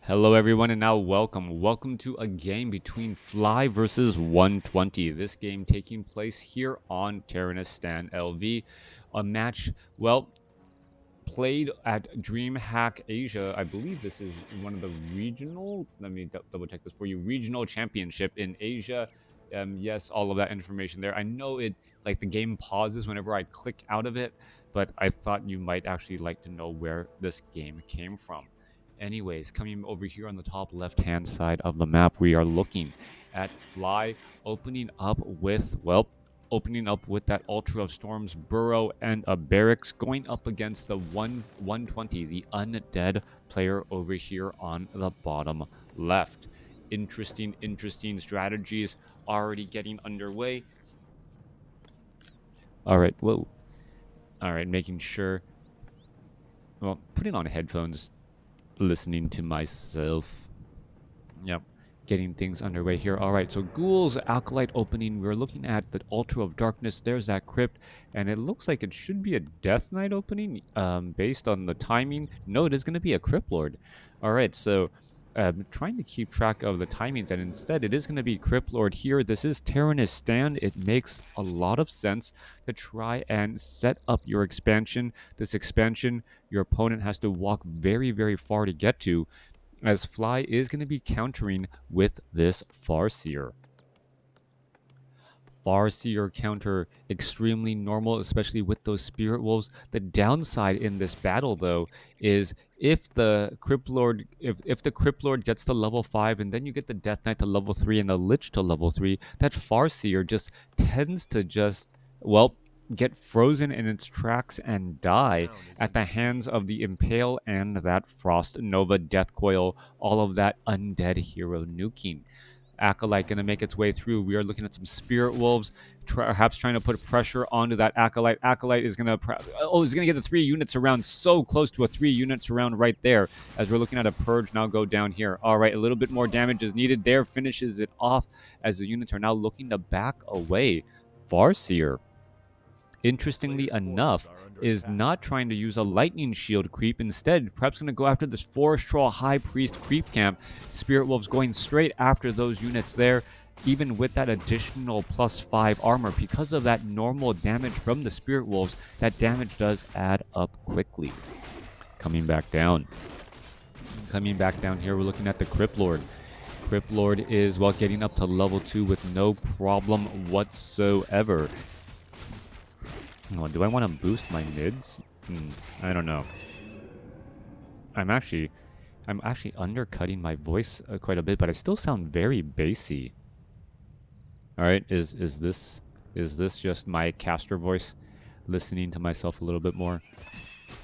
Hello everyone and now welcome to a game between Fly versus 120. This game taking place here on Terranistan LV. A match, played at DreamHack Asia. I believe this is one of the regional, let me double check this for you, regional championship in Asia. Yes, all of that information there. I know it's like the game pauses whenever I click out of it, but I thought you might actually like to know where this game came from. Anyways, coming over here on the top left-hand side of the map, we are looking at Fly opening up with that Ultra of Storms, Burrow, and a Barracks, going up against the 120, the undead player over here on the bottom left. Interesting strategies already getting underway. All right, whoa. All right, making sure. Well, putting on headphones, listening to myself. Yep. Getting things underway here. All right, so Ghoul's Acolyte opening. We're looking at the Altar of Darkness. There's that crypt, and it looks like it should be a Death Knight opening based on the timing. No, it is going to be a Crypt Lord. All right, so trying to keep track of the timings, and instead it is going to be Crypt Lord here. This is Terranistan. It makes a lot of sense to try and set up your expansion. This expansion, your opponent has to walk very, very far to get to, as Fly is going to be countering with this Farseer. Farseer counter extremely normal, especially with those Spirit Wolves. The downside in this battle, though, is if the Crypt Lord, if the Crypt Lord gets to level 5 and then you get the Death Knight to level 3 and the Lich to level 3, that Farseer just tends to get frozen in its tracks and die at the hands of the Impale and that Frost Nova Death Coil, all of that undead hero nuking. Acolyte going to make its way through. We are looking at some Spirit Wolves, perhaps trying to put pressure onto that Acolyte. Acolyte is going to, he's going to get a 3 units around, so close to a 3 units around right there, as we're looking at a Purge now go down here. All right, a little bit more damage is needed there, finishes it off as the units are now looking to back away. Farseer, interestingly enough, is not trying to use a lightning shield creep. Instead, perhaps going to go after this Forest Troll High Priest creep camp. Spirit Wolves going straight after those units there, even with that additional +5 armor. Because of that normal damage from the Spirit Wolves, that damage does add up quickly. Coming back down here, we're looking at the Crypt Lord. Crypt Lord is, getting up to level 2 with no problem whatsoever. Oh, do I want to boost my mids? I don't know. I'm actually undercutting my voice quite a bit, but I still sound very bassy. All right, is this just my caster voice, listening to myself a little bit more?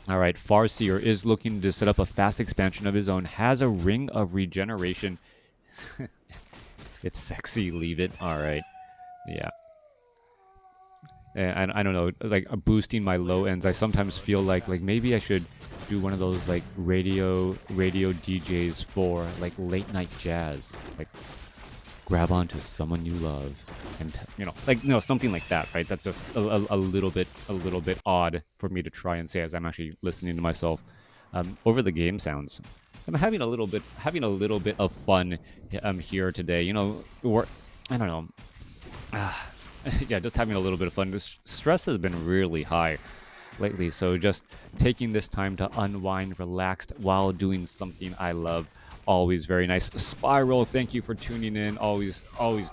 All right, Farseer is looking to set up a fast expansion of his own. Has a Ring of Regeneration. It's sexy. Leave it. All right. Yeah. And I don't know, like boosting my low ends. I sometimes feel like maybe I should do one of those like radio DJs for like late night jazz, like grab onto someone you love, and something like that, right? That's just a little bit odd for me to try and say as I'm actually listening to myself over the game sounds. I'm having a little bit of fun here today. I don't know. Yeah, just having a little bit of fun. This stress has been really high lately, so just taking this time to unwind, relaxed while doing something I love. Always very nice. Spiral, thank you for tuning in. Always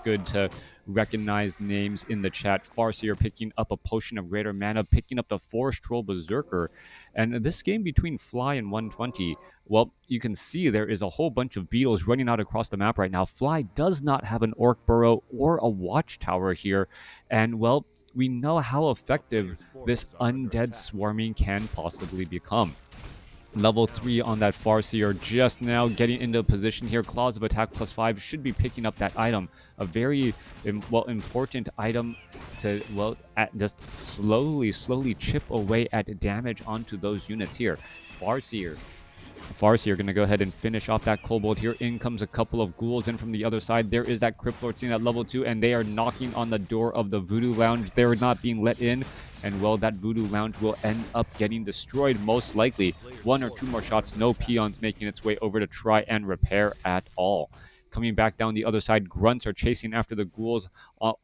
good to recognize names in the chat. Farseer picking up a Potion of Greater Mana, picking up the Forest Troll Berserker. And this game between Fly and 120, you can see there is a whole bunch of beetles running out across the map right now. Fly does not have an Orc Burrow or a Watchtower here. And, we know how effective this undead swarming can possibly become. Level 3 on that Farseer, just now getting into position here. Claws of Attack +5 should be picking up that item. A very, important item to, just slowly chip away at damage onto those units here. Farseer Farseer going to go ahead and finish off that Kobold here. In comes a couple of ghouls in from the other side. There is that Crypt Lord sitting at level 2, and they are knocking on the door of the Voodoo Lounge. They're not being let in, and well, that Voodoo Lounge will end up getting destroyed, most likely. 1 or 2 more shots, no peons making its way over to try and repair at all. Coming back down the other side, grunts are chasing after the ghouls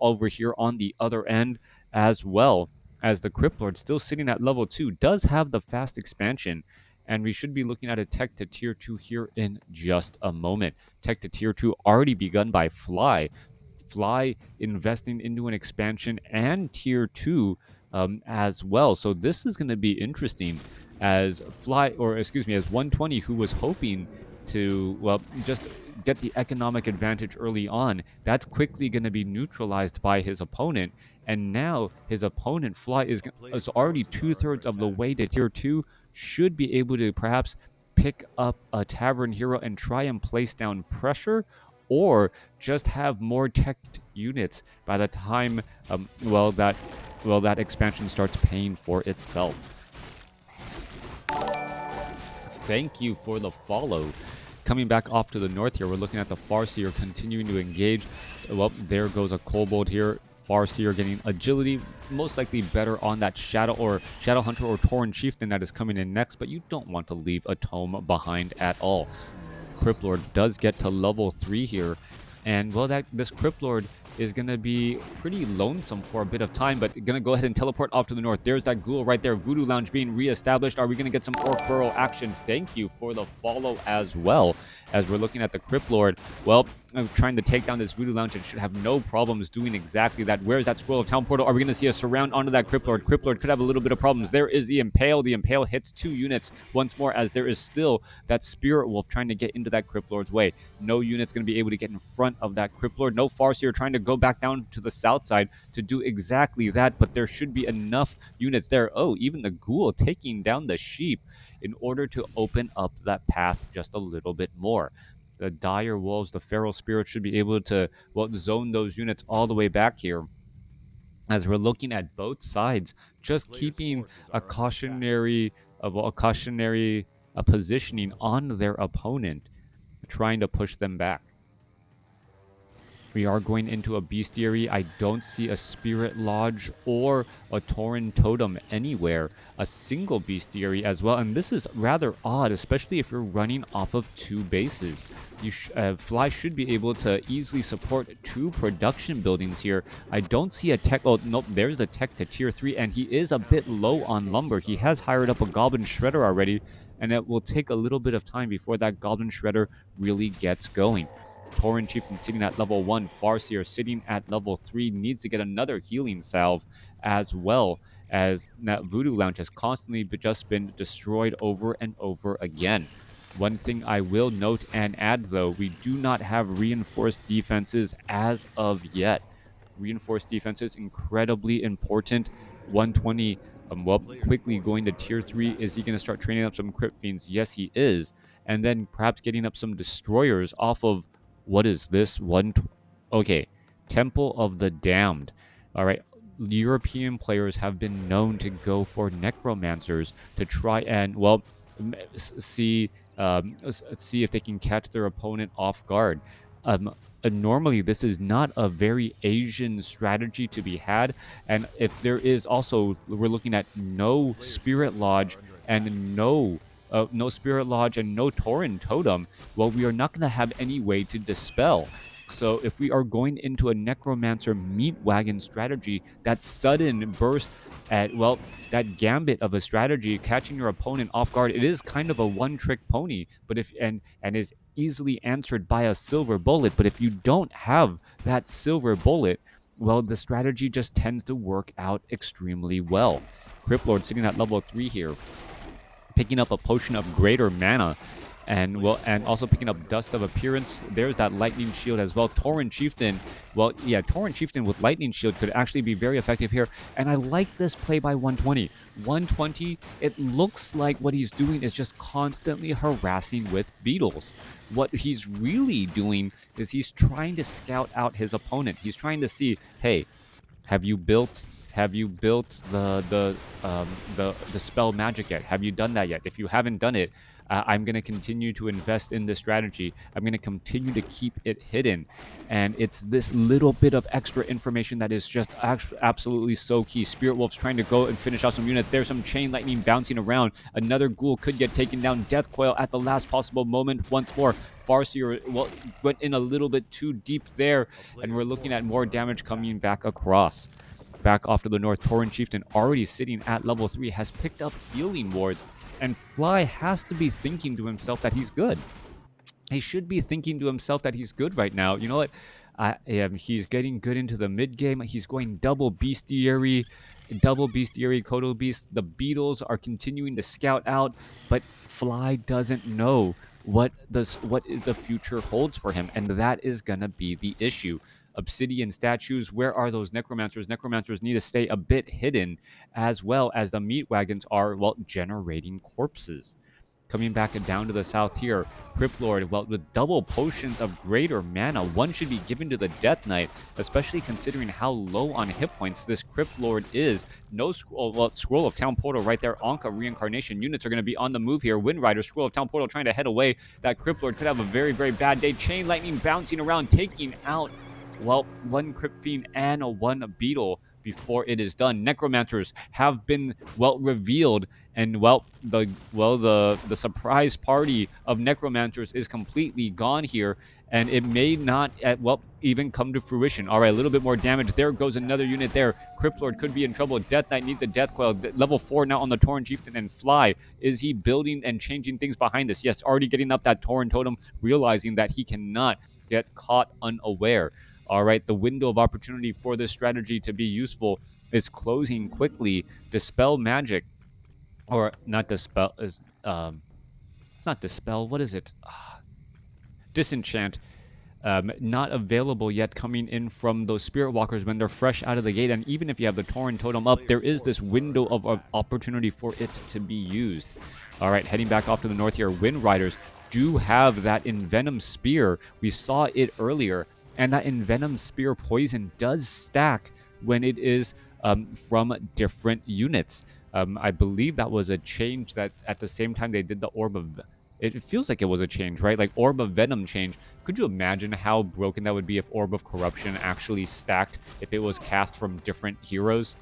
over here on the other end as well, as the Crypt Lord, still sitting at level 2, does have the fast expansion. And we should be looking at a tech to tier 2 here in just a moment. Tech to tier 2 already begun by Fly. Fly investing into an expansion and tier 2 as well. So this is going to be interesting, as as 120, who was hoping to, well, just get the economic advantage early on, that's quickly going to be neutralized by his opponent. And now his opponent, Fly, is already 2/3 of the way to tier 2, should be able to perhaps pick up a Tavern Hero and try and place down pressure, or just have more tech units by the time that expansion starts paying for itself. Thank you for the follow. Coming back off to the north here, we're looking at the Farseer continuing to engage. Well, there goes a Kobold here. Farseer getting agility, most likely better on that Shadow Hunter or Tauren Chieftain that is coming in next, but you don't want to leave a tome behind at all. Crypt Lord does get to level 3 here, and well, this Crypt Lord is going to be pretty lonesome for a bit of time, but going to go ahead and teleport off to the north. There's that ghoul right there. Voodoo Lounge being reestablished. Are we going to get some Orc Burrow action? Thank you for the follow as well, as we're looking at the Crypt Lord. Well, I'm trying to take down this Voodoo Lounge and should have no problems doing exactly that. Where's that Scroll of Town Portal? Are we going to see a surround onto that Crypt Lord? Crypt Lord could have a little bit of problems. There is the Impale. The Impale hits 2 units once more, as there is still that Spirit Wolf trying to get into that Crypt Lord's way. No unit's going to be able to get in front of that Crypt Lord. No Farseer trying to go back down to the south side to do exactly that, but there should be enough units there. Oh, even the Ghoul taking down the Sheep in order to open up that path just a little bit more. The Dire Wolves, the Feral Spirits should be able to, well, zone those units all the way back here, as we're looking at both sides, just keeping a cautionary positioning on their opponent, trying to push them back. We are going into a bestiary. I don't see a Spirit Lodge or a Tauren Totem anywhere. A single bestiary as well. And this is rather odd, especially if you're running off of 2 bases. Fly should be able to easily support 2 production buildings here. I don't see a tech. Oh, nope, there's a tech to tier 3, and he is a bit low on lumber. He has hired up a Goblin Shredder already, and it will take a little bit of time before that Goblin Shredder really gets going. Tauren Chieftain sitting at level 1. Farseer sitting at level 3. Needs to get another healing salve, as well as that Voodoo Lounge has constantly just been destroyed over and over again. One thing I will note and add, though, we do not have reinforced defenses as of yet. Reinforced defenses, incredibly important. 120, quickly going to tier 3. Is he going to start training up some Crypt Fiends? Yes, he is. And then perhaps getting up some Destroyers off of, what is this? Okay, Temple of the Damned. All right, European players have been known to go for Necromancers to try and, well, see if they can catch their opponent off guard. Normally, this is not a very Asian strategy to be had, and if there is also, we're looking at no Spirit Lodge and no Spirit Lodge and no Tauren Totem, well, we are not going to have any way to dispel. So if we are going into a Necromancer meat wagon strategy, that sudden burst at, well, that gambit of a strategy, catching your opponent off guard, it is kind of a one-trick pony, but and is easily answered by a silver bullet. But if you don't have that silver bullet, well, the strategy just tends to work out extremely well. Crypt Lord sitting at level 3 here, picking up a potion of greater mana, and also picking up Dust of Appearance. There's that Lightning Shield as well. Tauren Chieftain, well, yeah, Tauren Chieftain with Lightning Shield could actually be very effective here, and I like this play by 120. 120, it looks like what he's doing is just constantly harassing with beetles. What he's really doing is he's trying to scout out his opponent. He's trying to see, hey, have you built the spell magic yet? Have you done that yet? If you haven't done it, I'm going to continue to invest in this strategy. I'm going to continue to keep it hidden. And it's this little bit of extra information that is just absolutely so key. Spirit Wolf's trying to go and finish off some units. There's some Chain Lightning bouncing around. Another Ghoul could get taken down. Death Coil at the last possible moment once more. Farseer went in a little bit too deep there, and we're looking at more damage coming back across. Back off to the north, Tauren Chieftain, already sitting at level 3, has picked up healing wards, and Fly has to be thinking to himself that he's good. He should be thinking to himself that he's good right now. You know what? He's getting good into the mid game. He's going double bestiary, Kodo Beast. The Beetles are continuing to scout out, but Fly doesn't know what the future holds for him, and that is gonna be the issue. Obsidian statues, where are those necromancers? Necromancers need to stay a bit hidden, as well as the meat wagons are, well, generating corpses. Coming back down to the south here, Cryptlord, well, with double potions of greater mana, one should be given to the Death Knight, especially considering how low on hit points this Cryptlord is. No scroll, well, Scroll of Town Portal right there. Anka Reincarnation units are going to be on the move here. Wind Rider, Scroll of Town Portal trying to head away. That Cryptlord could have a very, very bad day. Chain Lightning bouncing around, taking out, well, one Crypt Fiend and one Beetle before it is done. Necromancers have been, well, revealed, and the surprise party of necromancers is completely gone here, and it may not even come to fruition. All right, a little bit more damage. There goes another unit there. Cryptlord could be in trouble. Death Knight needs a Death Coil. Level 4 now on the Tauren Chieftain. And Fly, is he building and changing things behind this? Yes, already getting up that Tauren Totem, realizing that he cannot get caught unaware. All right, the window of opportunity for this strategy to be useful is closing quickly. Dispel Magic, or not Dispel, is it's not Dispel, what is it? Disenchant, not available yet, coming in from those Spirit Walkers when they're fresh out of the gate. And even if you have the Tauren Totem up, there is this window of opportunity for it to be used. All right, heading back off to the north here, Wind Riders do have that Envenom Spear. We saw it earlier. And that Envenom Spear poison does stack when it is from different units. I believe that was a change that at the same time they did the Orb of... It feels like it was a change, right? Like Orb of Venom change. Could you imagine how broken that would be if Orb of Corruption actually stacked if it was cast from different heroes?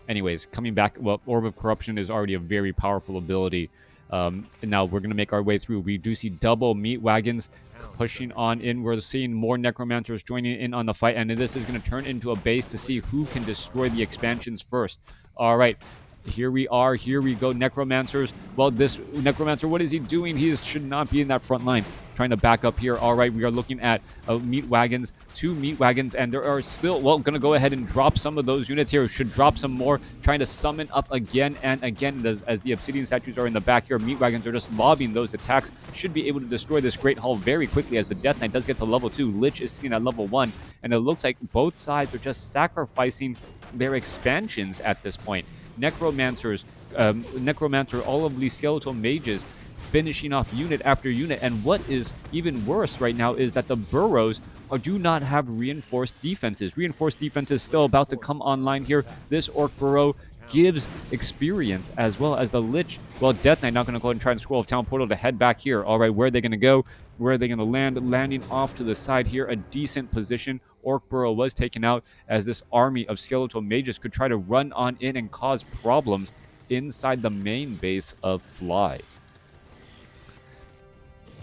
Anyways, coming back, well, Orb of Corruption is already a very powerful ability. Now we're going to make our way through. We do see double meat wagons pushing on in. We're seeing more necromancers joining in on the fight, and this is going to turn into a base to see who can destroy the expansions first. All right, here we are. Here we go, necromancers. Well, this necromancer, what is he doing? He should not be in that front line. Trying to back up here. All right, we are looking at meat wagons, 2 meat wagons, and there are still, well, going to go ahead and drop some of those units here. Should drop some more, trying to summon up again and again as the obsidian statues are in the back here. Meat wagons are just lobbing those attacks. Should be able to destroy this Great Hall very quickly as the Death Knight does get to level 2. Lich is seen at level 1, and it looks like both sides are just sacrificing their expansions at this point. Necromancer, all of these skeletal mages finishing off unit after unit, and what is even worse right now is that the burrows do not have reinforced defenses. Reinforced defenses still about to come online here. This Orc Burrow gives experience, as well as the Lich. Well, Death Knight not going to go ahead and try and Scroll of Town Portal to head back here. All right, where are they going to go? Where are they going to land? Landing off to the side here, a decent position. Orc Burrow was taken out as this army of skeletal mages could try to run on in and cause problems inside the main base of Fly.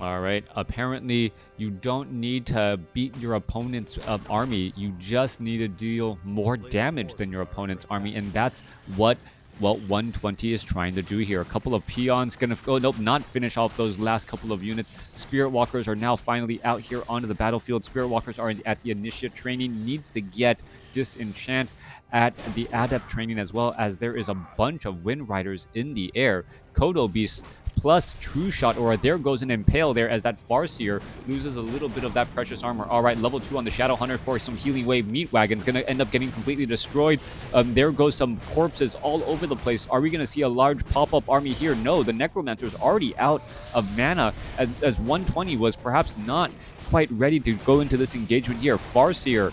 All right, apparently you don't need to beat your opponent's army. You just need to deal more damage than your opponent's army, and that's what, well, 120 is trying to do here. A couple of peons going to go, nope, not finish off those last couple of units. Spirit Walkers are now finally out here onto the battlefield. Spirit Walkers are at the initiate training, needs to get Disenchant at the adept training, as well as there is a bunch of Wind Riders in the air. Kodo Beasts plus True Shot Aura. There goes an Impale there as that Farseer loses a little bit of that precious armor. All right, level 2 on the Shadow Hunter for some healing wave. Meat Wagon's going to end up getting completely destroyed. There goes some corpses all over the place. Are we going to see a large pop-up army here? No, the Necromancer's already out of mana as 120 was perhaps not quite ready to go into this engagement here. Farseer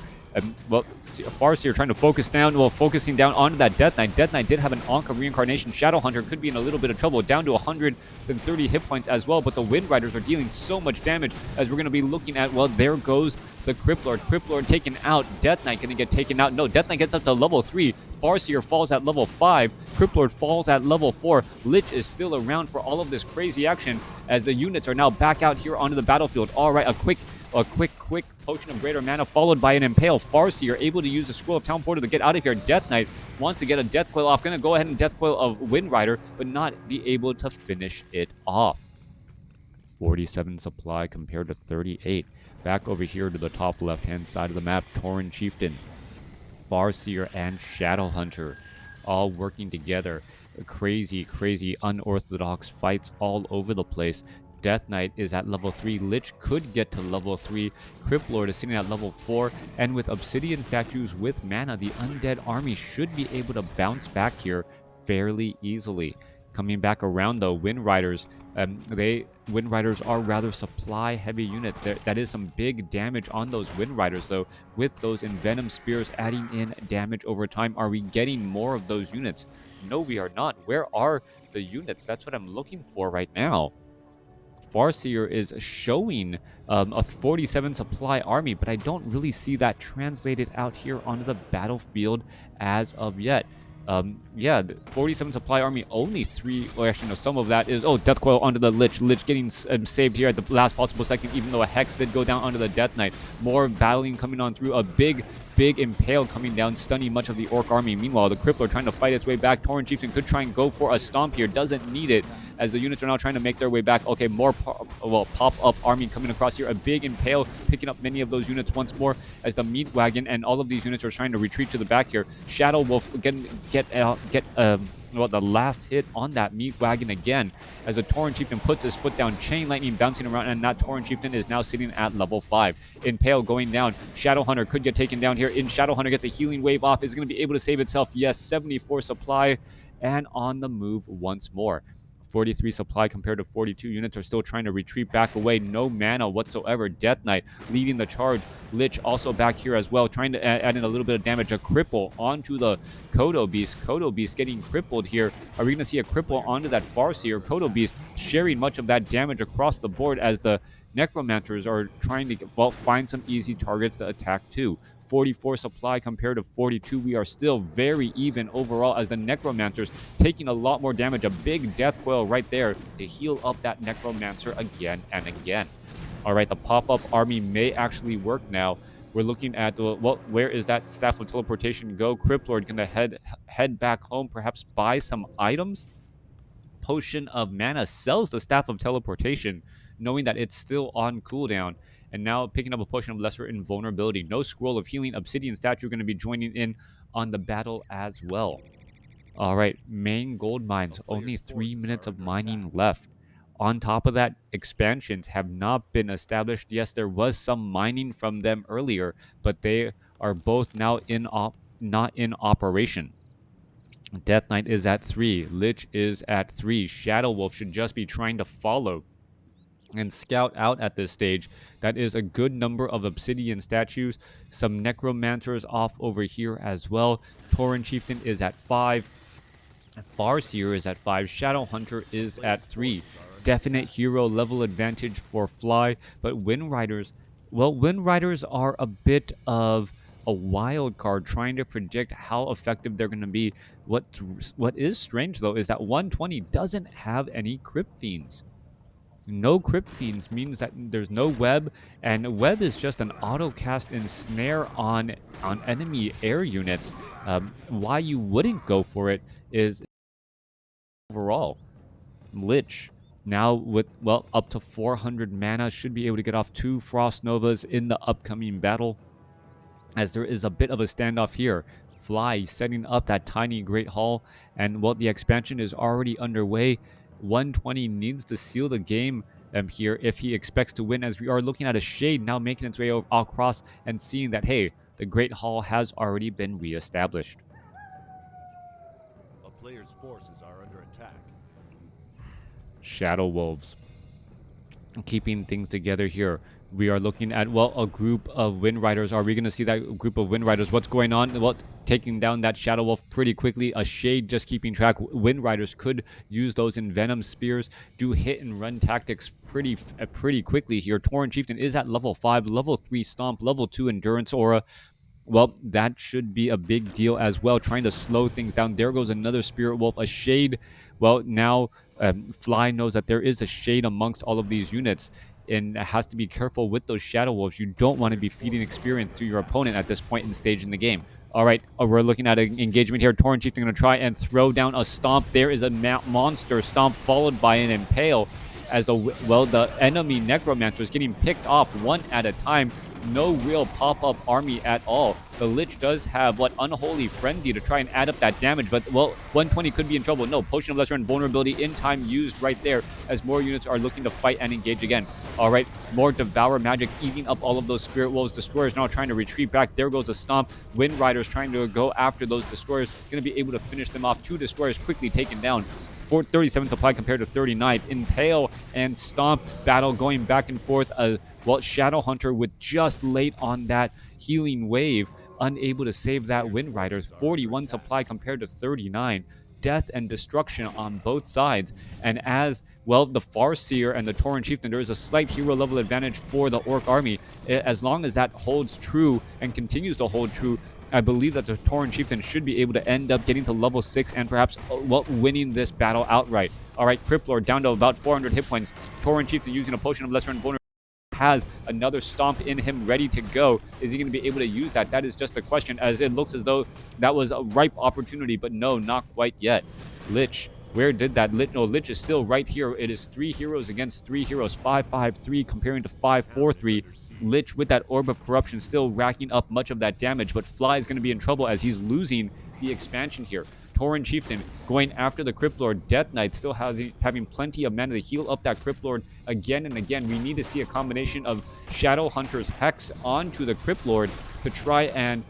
Well, Farseer trying to focus down, well, focusing down onto that Death Knight. Death Knight did have an Ankh of Reincarnation. Shadowhunter could be in a little bit of trouble, down to 130 hit points as well, but the Wind Riders are dealing so much damage as we're going to be looking at, well, there goes the Criplord. Criplord taken out. Death Knight going to get taken out. No, Death Knight gets up to level 3. Farseer falls at level 5. Criplord falls at level 4. Lich is still around for all of this crazy action as the units are now back out here onto the battlefield. All right, a quick potion of greater mana followed by an impale. Farseer able to use the scroll of town portal to get out of here. Death Knight wants to get a death coil off. Gonna go ahead and death coil of Wind Rider, but not be able to finish it off. 47 supply compared to 38. Back over here to the top left-hand side of the map, Tauren Chieftain, Farseer, and Shadowhunter all working together. Crazy, unorthodox fights all over the place. Death Knight is at level 3. Lich could get to level 3. Criplord is sitting at level 4. And with Obsidian statues with mana, the Undead army should be able to bounce back here fairly easily. Coming back around though, Wind Riders, Wind Riders are rather supply heavy units. That is some big damage on those Wind Riders though. With those Envenom Spears adding in damage over time, are we getting more of those units? No, we are not. Where are the units? That's what I'm looking for right now. Farseer is showing a 47 supply army, but I don't really see that translated out here onto the battlefield as of yet. Yeah, the 47 supply army, only 3, or actually no, some of that is, oh, Death Coil onto the Lich. Lich getting saved here at the last possible second, even though a Hex did go down onto the Death Knight. More battling coming on through, a big impale coming down, stunning much of the Orc army. Meanwhile, the Crippler trying to fight its way back. Tauren Chieftain could try and go for a stomp here, doesn't need it, as the units are now trying to make their way back. Okay, more pop-up army coming across here. A big impale picking up many of those units once more as the meat wagon and all of these units are trying to retreat to the back here. Shadow Wolf get the last hit on that meat wagon again as the Tauren Chieftain puts his foot down. Chain Lightning bouncing around, and that Tauren Chieftain is now sitting at level 5. Impale going down. Shadowhunter could get taken down here. Shadowhunter gets a healing wave off. Is going to be able to save itself. Yes, 74 supply and on the move once more. 43 supply compared to 42. Units are still trying to retreat back away. No mana whatsoever. Death Knight leading the charge. Lich also back here as well, trying to add in a little bit of damage. A cripple onto the Kodo Beast. Kodo Beast getting crippled here. Are we going to see a cripple onto that Farseer? Kodo Beast sharing much of that damage across the board as the Necromancers are trying to find some easy targets to attack too. 44 supply compared to 42. We are still very even overall as the Necromancers taking a lot more damage. A big death coil right there to heal up that Necromancer again and again. All right, the pop-up army may actually work now. We're looking at, where is that Staff of Teleportation go? Criplord gonna head back home, perhaps buy some items. Potion of Mana sells the Staff of Teleportation, knowing that it's still on cooldown. And now picking up a Potion of Lesser Invulnerability. No Scroll of Healing. Obsidian Statue going to be joining in on the battle as well. All right, main gold mines. Only 3 minutes of mining left. On top of that, expansions have not been established. Yes, there was some mining from them earlier, but they are both now not in operation. Death Knight is at 3. Lich is at 3. Shadow Wolf should just be trying to follow and scout out at this stage. That is a good number of Obsidian statues. Some Necromancers off over here as well. Tauren Chieftain is at 5. Farseer is at 5. Shadowhunter is at 3. Definite hero level advantage for Fly, but Wind Riders, well, Wind Riders are a bit of a wild card, trying to predict how effective they're going to be. What is strange though is that 120 doesn't have any Crypt Fiends. No Crypt Fiends means that there's no web, and web is just an auto cast and snare on enemy air units. Why you wouldn't go for it is overall. Lich now with, well, up to 400 mana should be able to get off 2 Frost Novas in the upcoming battle, as there is a bit of a standoff here. Fly setting up that tiny Great Hall, and well, the expansion is already underway. 120 needs to seal the game here if he expects to win, as we are looking at a Shade now making its way across and seeing that, hey, the Great Hall has already been reestablished. A player's forces are under attack. Shadow Wolves keeping things together here. We are looking at, well, a group of Wind Riders. Are we going to see that group of Wind Riders? What's going on? Well, taking down that Shadow Wolf pretty quickly. A Shade just keeping track. Wind Riders could use those Envenom Spears, do hit and run tactics pretty quickly here. Tauren Chieftain is at level 5, level 3 Stomp, level 2 Endurance Aura. Well, that should be a big deal as well, trying to slow things down. There goes another Spirit Wolf, a Shade. Well, now Fly knows that there is a Shade amongst all of these units, and has to be careful with those Shadow Wolves. You don't want to be feeding experience to your opponent at this point in stage in the game. All right, we're looking at an engagement here. Tauren Chieftain going to try and throw down a Stomp. There is a monster Stomp followed by an Impale, as the enemy Necromancer is getting picked off one at a time. No real pop-up army at all. The Lich does have, Unholy Frenzy to try and add up that damage, but, 120 could be in trouble. No, Potion of Lesser Invulnerability in time used right there, as more units are looking to fight and engage again. All right, more Devour Magic eating up all of those Spirit Wolves. Destroyers now trying to retreat back. There goes a Stomp. Wind Riders trying to go after those Destroyers. Going to be able to finish them off. 2 Destroyers quickly taken down. 37 supply compared to 39. Impale and Stomp battle going back and forth. Shadowhunter with just late on that healing wave, unable to save that Wind Riders. 41 supply compared to 39. Death and destruction on both sides. And as the Farseer and the Tauren Chieftain, there is a slight hero level advantage for the Orc army. As long as that holds true and continues to hold true, I believe that the Tauren Chieftain should be able to end up getting to level 6 and perhaps winning this battle outright. All right, Cryptlord down to about 400 hit points. Tauren Chieftain using a Potion of Lesser Invulnerability, has another Stomp in him ready to go. Is he going to be able to use that? That is just a question, as it looks as though that was a ripe opportunity, but no, not quite yet. Lich, where did that Lich? No, Lich is still right here. It is 3 heroes against 3 heroes. 5-5-3 comparing to 5-4-3. Lich with that Orb of Corruption still racking up much of that damage, but Fly is going to be in trouble as he's losing the expansion here. Tauren Chieftain going after the Cryptlord. Death Knight still having plenty of mana to heal up that Cryptlord again and again. We need to see a combination of Shadowhunter's Hex onto the Cryptlord to try and,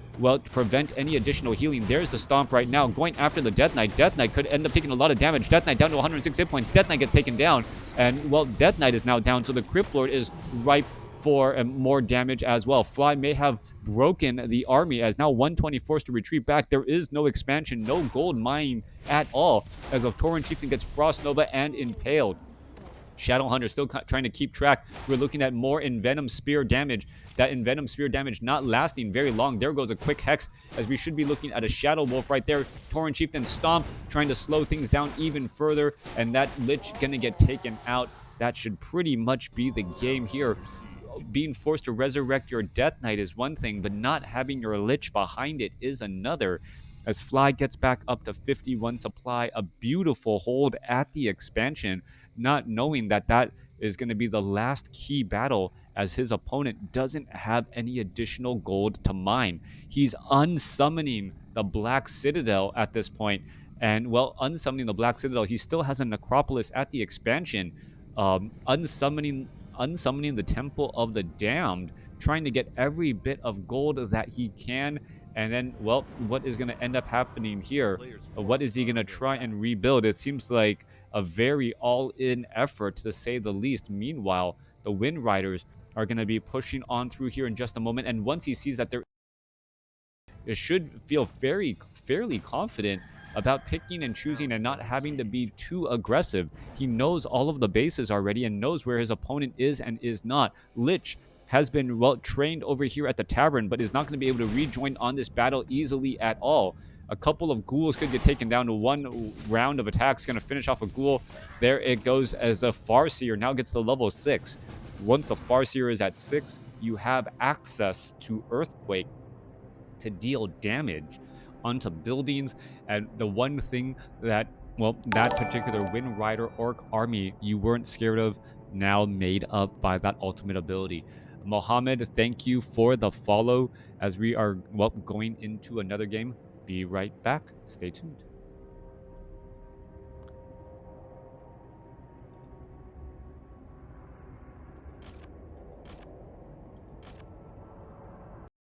prevent any additional healing. There's the Stomp right now going after the Death Knight. Death Knight could end up taking a lot of damage. Death Knight down to 106 hit points. Death Knight gets taken down, and, Death Knight is now down, so the Cryptlord is ripe for more damage as well. Fly may have broken the army, as now 120 forced to retreat back. There is no expansion, no gold mine at all, as the Tauren Chieftain gets Frost Nova and Impaled. Shadowhunter still trying to keep track. We're looking at more Envenom Spear damage. That Envenom Spear damage not lasting very long. There goes a quick Hex, as we should be looking at a Shadow Wolf right there. Tauren Chieftain Stomp trying to slow things down even further, and that Lich gonna get taken out. That should pretty much be the game here. Being forced to resurrect your Death Knight is one thing, but not having your Lich behind it is another. As Fly gets back up to 51 supply, a beautiful hold at the expansion, not knowing that that is going to be the last key battle, as his opponent doesn't have any additional gold to mine. He's unsummoning the Black Citadel at this point, and unsummoning the Black Citadel, he still has a Necropolis at the expansion. Unsummoning the Temple of the Damned, trying to get every bit of gold that he can. And then, what is going to end up happening here? What is he going to try and rebuild? It seems like a very all-in effort, to say the least. Meanwhile, the Wind Riders are going to be pushing on through here in just a moment. And once he sees that it should feel fairly confident about picking and choosing and not having to be too aggressive. He knows all of the bases already and knows where his opponent is and is not. Lich has been trained over here at the tavern, but is not going to be able to rejoin on this battle easily at all. A couple of ghouls could get taken down to one round of attacks. Going to finish off a ghoul. There it goes, as the Farseer now gets to level 6. Once the Farseer is at 6, you have access to Earthquake to deal damage onto buildings. And the one thing that, that particular Wind Rider Orc army you weren't scared of, now made up by that ultimate ability. Mohammed, thank you for the follow, as we are going into another game. Be right back. Stay tuned.